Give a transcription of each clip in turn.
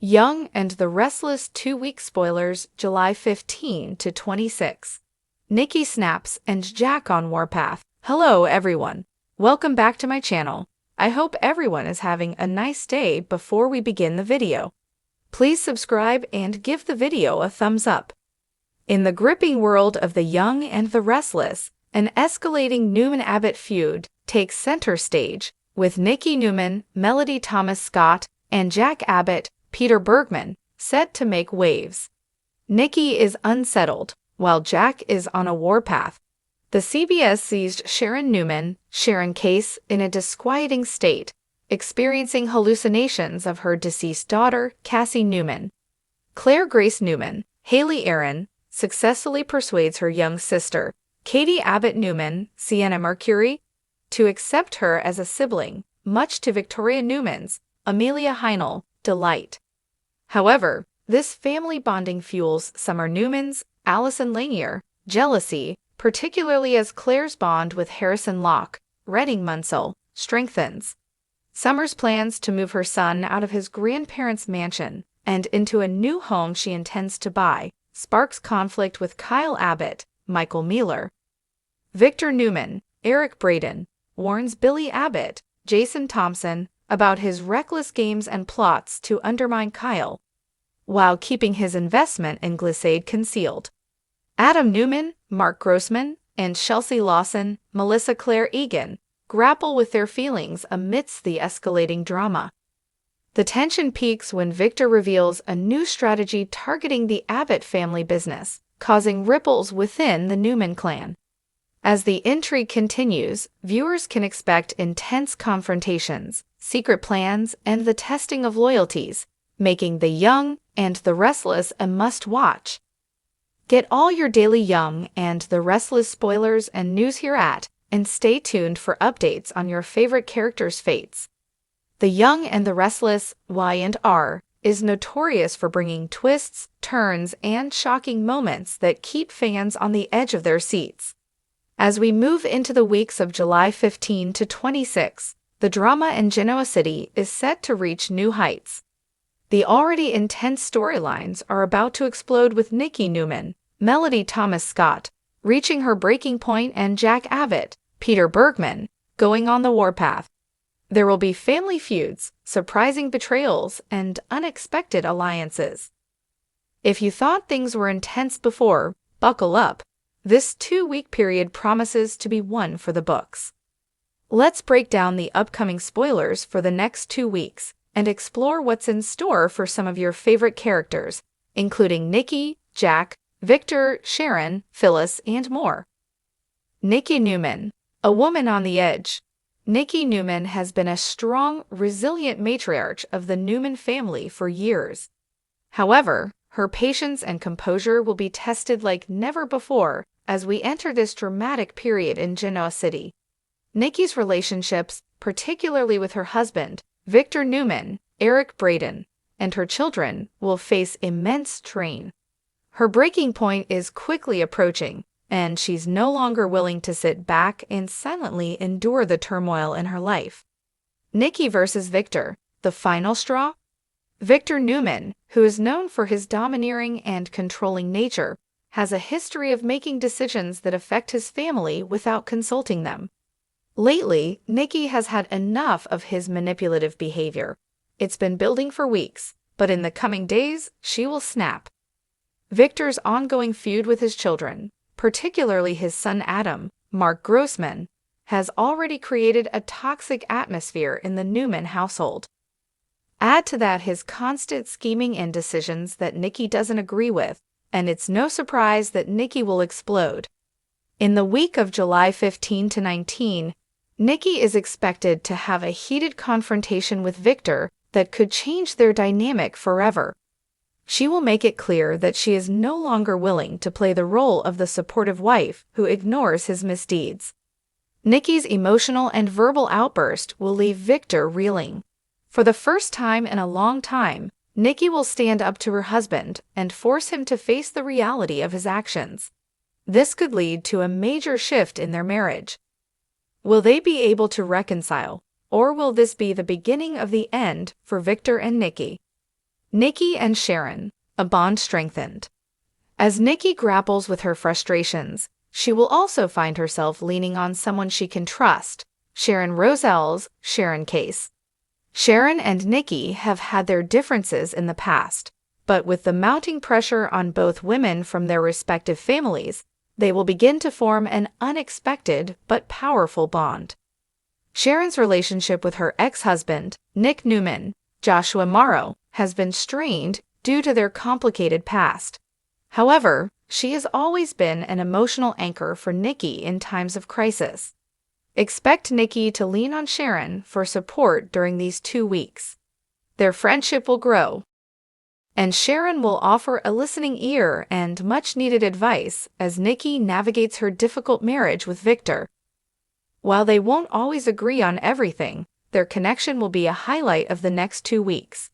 Young and the Restless 2-week spoilers July 15 to 26. Nikki snaps and Jack on warpath. Hello everyone. Welcome back to my channel. I hope everyone is having a nice day. Before we begin the video, please subscribe and give the video a thumbs up. In the gripping world of the Young and the Restless, an escalating Newman-Abbott feud takes center stage, with Nikki Newman, Melody Thomas Scott, and Jack Abbott, Peter Bergman, set to make waves. Nikki is unsettled, while Jack is on a warpath. The CBS seized Sharon Newman, Sharon Case, in a disquieting state, experiencing hallucinations of her deceased daughter, Cassie Newman. Claire Grace Newman, Haley Aaron, successfully persuades her young sister, Katie Abbott Newman, Sienna Mercury, to accept her as a sibling, much to Victoria Newman's, Amelia Heinel, delight. However, this family bonding fuels Summer Newman's, Allison Lanier, jealousy, particularly as Claire's bond with Harrison Locke, Redding Munsell, strengthens. Summer's plans to move her son out of his grandparents' mansion and into a new home she intends to buy sparks conflict with Kyle Abbott, Michael Mealer. Victor Newman, Eric Braden, warns Billy Abbott, Jason Thompson, about his reckless games and plots to undermine Kyle, while keeping his investment in Glissade concealed. Adam Newman, Mark Grossman, and Chelsea Lawson, Melissa Claire Egan, grapple with their feelings amidst the escalating drama. The tension peaks when Victor reveals a new strategy targeting the Abbott family business, causing ripples within the Newman clan. As the intrigue continues, viewers can expect intense confrontations, secret plans, and the testing of loyalties, making The Young and the Restless a must-watch. Get all your daily Young and the Restless spoilers and news here and stay tuned for updates on your favorite characters' fates. The Young and the Restless, Y&R, is notorious for bringing twists, turns, and shocking moments that keep fans on the edge of their seats. As we move into the weeks of July 15 to 26, the drama in Genoa City is set to reach new heights. The already intense storylines are about to explode with Nikki Newman, Melody Thomas Scott, reaching her breaking point, and Jack Abbott, Peter Bergman, going on the warpath. There will be family feuds, surprising betrayals, and unexpected alliances. If you thought things were intense before, buckle up. This 2-week period promises to be one for the books. Let's break down the upcoming spoilers for the next 2 weeks and explore what's in store for some of your favorite characters, including Nikki, Jack, Victor, Sharon, Phyllis, and more. Nikki Newman, a woman on the edge. Nikki Newman has been a strong, resilient matriarch of the Newman family for years. However, her patience and composure will be tested like never before as we enter this dramatic period in Genoa City. Nikki's relationships, particularly with her husband, Victor Newman, Eric Braden, and her children, will face immense strain. Her breaking point is quickly approaching, and she's no longer willing to sit back and silently endure the turmoil in her life. Nikki versus Victor, the final straw? Victor Newman, who is known for his domineering and controlling nature, has a history of making decisions that affect his family without consulting them. Lately, Nikki has had enough of his manipulative behavior. It's been building for weeks, but in the coming days, she will snap. Victor's ongoing feud with his children, particularly his son Adam, Mark Grossman, has already created a toxic atmosphere in the Newman household. Add to that his constant scheming and decisions that Nikki doesn't agree with, and it's no surprise that Nikki will explode. In the week of July 15 to 19, Nikki is expected to have a heated confrontation with Victor that could change their dynamic forever. She will make it clear that she is no longer willing to play the role of the supportive wife who ignores his misdeeds. Nikki's emotional and verbal outburst will leave Victor reeling. For the first time in a long time, Nikki will stand up to her husband and force him to face the reality of his actions. This could lead to a major shift in their marriage. Will they be able to reconcile, or will this be the beginning of the end for Victor and Nikki? Nikki and Sharon, a bond strengthened. As Nikki grapples with her frustrations, she will also find herself leaning on someone she can trust, Sharon Roselle's Sharon case. Sharon and Nikki have had their differences in the past, but with the mounting pressure on both women from their respective families, they will begin to form an unexpected but powerful bond. Sharon's relationship with her ex-husband, Nick Newman, Joshua Morrow, has been strained due to their complicated past. However, she has always been an emotional anchor for Nikki in times of crisis. Expect Nikki to lean on Sharon for support during these 2 weeks. Their friendship will grow, and Sharon will offer a listening ear and much-needed advice as Nikki navigates her difficult marriage with Victor. While they won't always agree on everything, their connection will be a highlight of the next 2 weeks.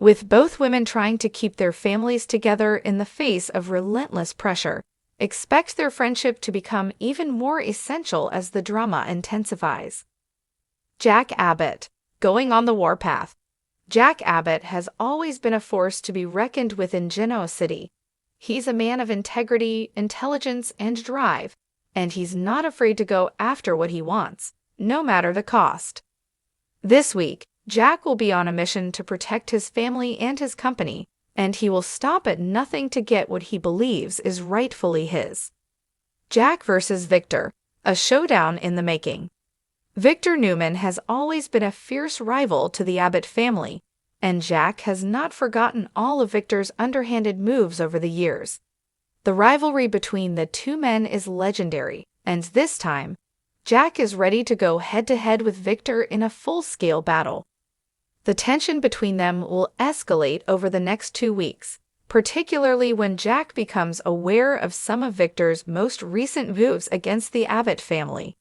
With both women trying to keep their families together in the face of relentless pressure, expect their friendship to become even more essential as the drama intensifies. Jack Abbott, going on the warpath. Jack Abbott has always been a force to be reckoned with in Genoa City. He's a man of integrity, intelligence, and drive, and he's not afraid to go after what he wants, no matter the cost. This week, Jack will be on a mission to protect his family and his company, and he will stop at nothing to get what he believes is rightfully his. Jack versus Victor, a showdown in the making. Victor Newman has always been a fierce rival to the Abbott family, and Jack has not forgotten all of Victor's underhanded moves over the years. The rivalry between the two men is legendary, and this time, Jack is ready to go head-to-head with Victor in a full-scale battle. The tension between them will escalate over the next 2 weeks, particularly when Jack becomes aware of some of Victor's most recent moves against the Abbott family.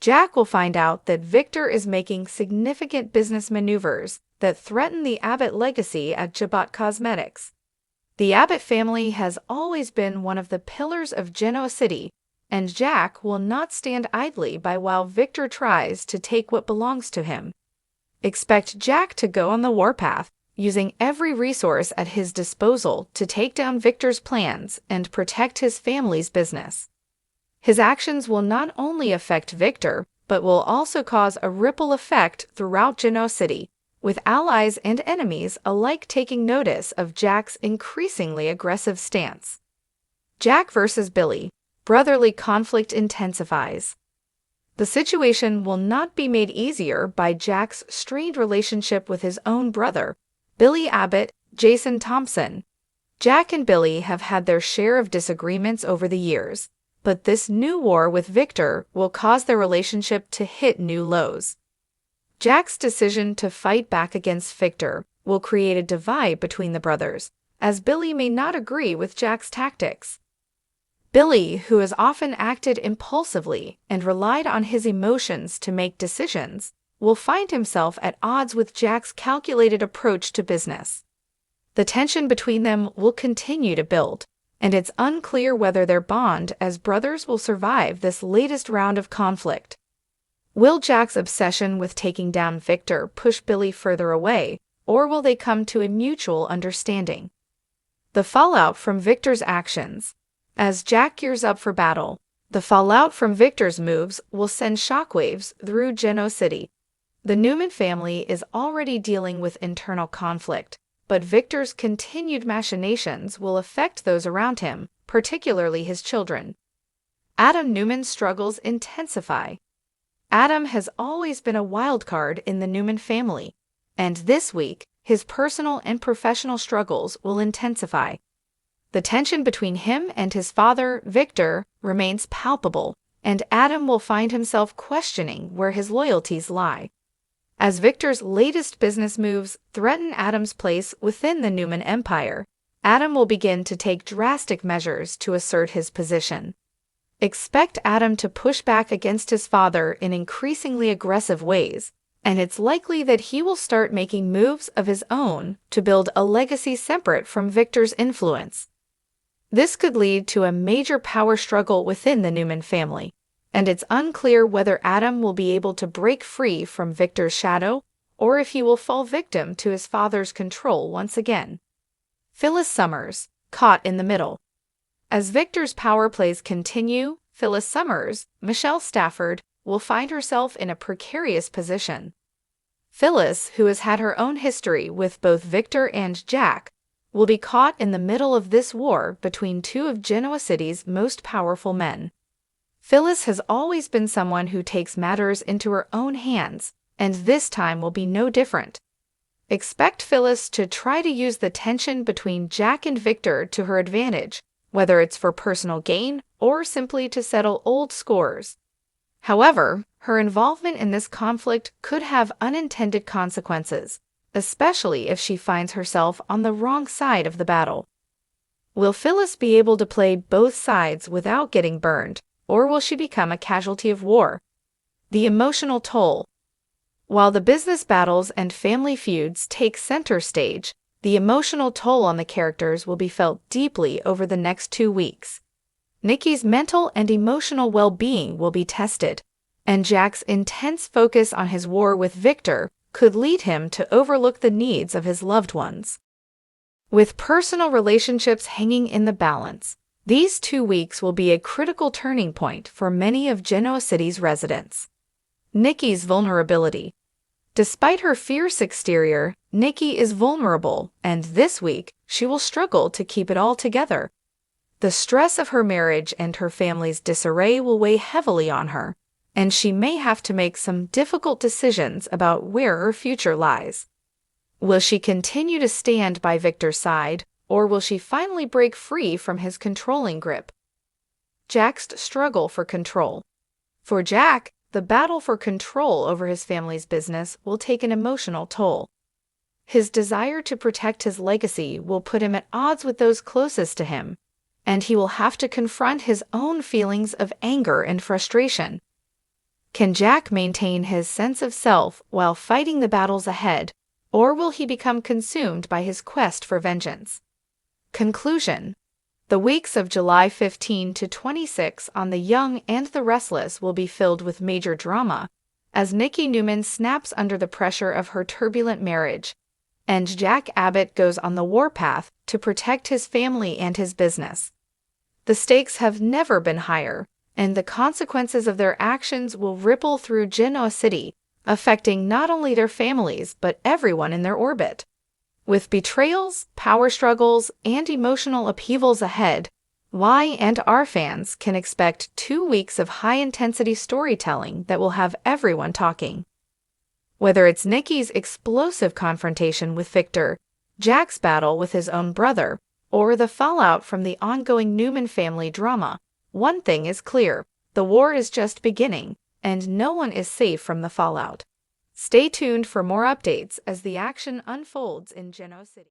Jack will find out that Victor is making significant business maneuvers that threaten the Abbott legacy at Abbott Cosmetics. The Abbott family has always been one of the pillars of Genoa City, and Jack will not stand idly by while Victor tries to take what belongs to him. Expect Jack to go on the warpath, using every resource at his disposal to take down Victor's plans and protect his family's business. His actions will not only affect Victor, but will also cause a ripple effect throughout Genoa City, with allies and enemies alike taking notice of Jack's increasingly aggressive stance. Jack versus Billy, brotherly conflict intensifies. The situation will not be made easier by Jack's strained relationship with his own brother, Billy Abbott, Jason Thompson. Jack and Billy have had their share of disagreements over the years, but this new war with Victor will cause their relationship to hit new lows. Jack's decision to fight back against Victor will create a divide between the brothers, as Billy may not agree with Jack's tactics. Billy, who has often acted impulsively and relied on his emotions to make decisions, will find himself at odds with Jack's calculated approach to business. The tension between them will continue to build, and it's unclear whether their bond as brothers will survive this latest round of conflict. Will Jack's obsession with taking down Victor push Billy further away, or will they come to a mutual understanding? The fallout from Victor's actions. As Jack gears up for battle, the fallout from Victor's moves will send shockwaves through Genoa City. The Newman family is already dealing with internal conflict, but Victor's continued machinations will affect those around him, particularly his children. Adam Newman's struggles intensify. Adam has always been a wild card in the Newman family, and this week, his personal and professional struggles will intensify. The tension between him and his father, Victor, remains palpable, and Adam will find himself questioning where his loyalties lie. As Victor's latest business moves threaten Adam's place within the Newman empire, Adam will begin to take drastic measures to assert his position. Expect Adam to push back against his father in increasingly aggressive ways, and it's likely that he will start making moves of his own to build a legacy separate from Victor's influence. This could lead to a major power struggle within the Newman family, and it's unclear whether Adam will be able to break free from Victor's shadow or if he will fall victim to his father's control once again. Phyllis Summers, caught in the middle. As Victor's power plays continue, Phyllis Summers, Michelle Stafford, will find herself in a precarious position. Phyllis, who has had her own history with both Victor and Jack, will be caught in the middle of this war between two of Genoa City's most powerful men. Phyllis has always been someone who takes matters into her own hands, and this time will be no different. Expect Phyllis to try to use the tension between Jack and Victor to her advantage, whether it's for personal gain or simply to settle old scores. However, her involvement in this conflict could have unintended consequences, especially if she finds herself on the wrong side of the battle. Will Phyllis be able to play both sides without getting burned, or will she become a casualty of war? The emotional toll. While the business battles and family feuds take center stage, the emotional toll on the characters will be felt deeply over the next 2 weeks. Nikki's mental and emotional well-being will be tested, and Jack's intense focus on his war with Victor could lead him to overlook the needs of his loved ones. With personal relationships hanging in the balance, these 2 weeks will be a critical turning point for many of Genoa City's residents. Nikki's vulnerability. Despite her fierce exterior, Nikki is vulnerable, and this week she will struggle to keep it all together. The stress of her marriage and her family's disarray will weigh heavily on her, and she may have to make some difficult decisions about where her future lies. Will she continue to stand by Victor's side, or will she finally break free from his controlling grip? Jack's struggle for control. For Jack, the battle for control over his family's business will take an emotional toll. His desire to protect his legacy will put him at odds with those closest to him, and he will have to confront his own feelings of anger and frustration. Can Jack maintain his sense of self while fighting the battles ahead, or will he become consumed by his quest for vengeance? Conclusion. The weeks of July 15 to 26 on The Young and the Restless will be filled with major drama, as Nikki Newman snaps under the pressure of her turbulent marriage, and Jack Abbott goes on the warpath to protect his family and his business. The stakes have never been higher, and the consequences of their actions will ripple through Genoa City, affecting not only their families but everyone in their orbit. With betrayals, power struggles, and emotional upheavals ahead, Y and R fans can expect 2 weeks of high-intensity storytelling that will have everyone talking. Whether it's Nikki's explosive confrontation with Victor, Jack's battle with his own brother, or the fallout from the ongoing Newman family drama, one thing is clear: the war is just beginning, and no one is safe from the fallout. Stay tuned for more updates as the action unfolds in Genoa City.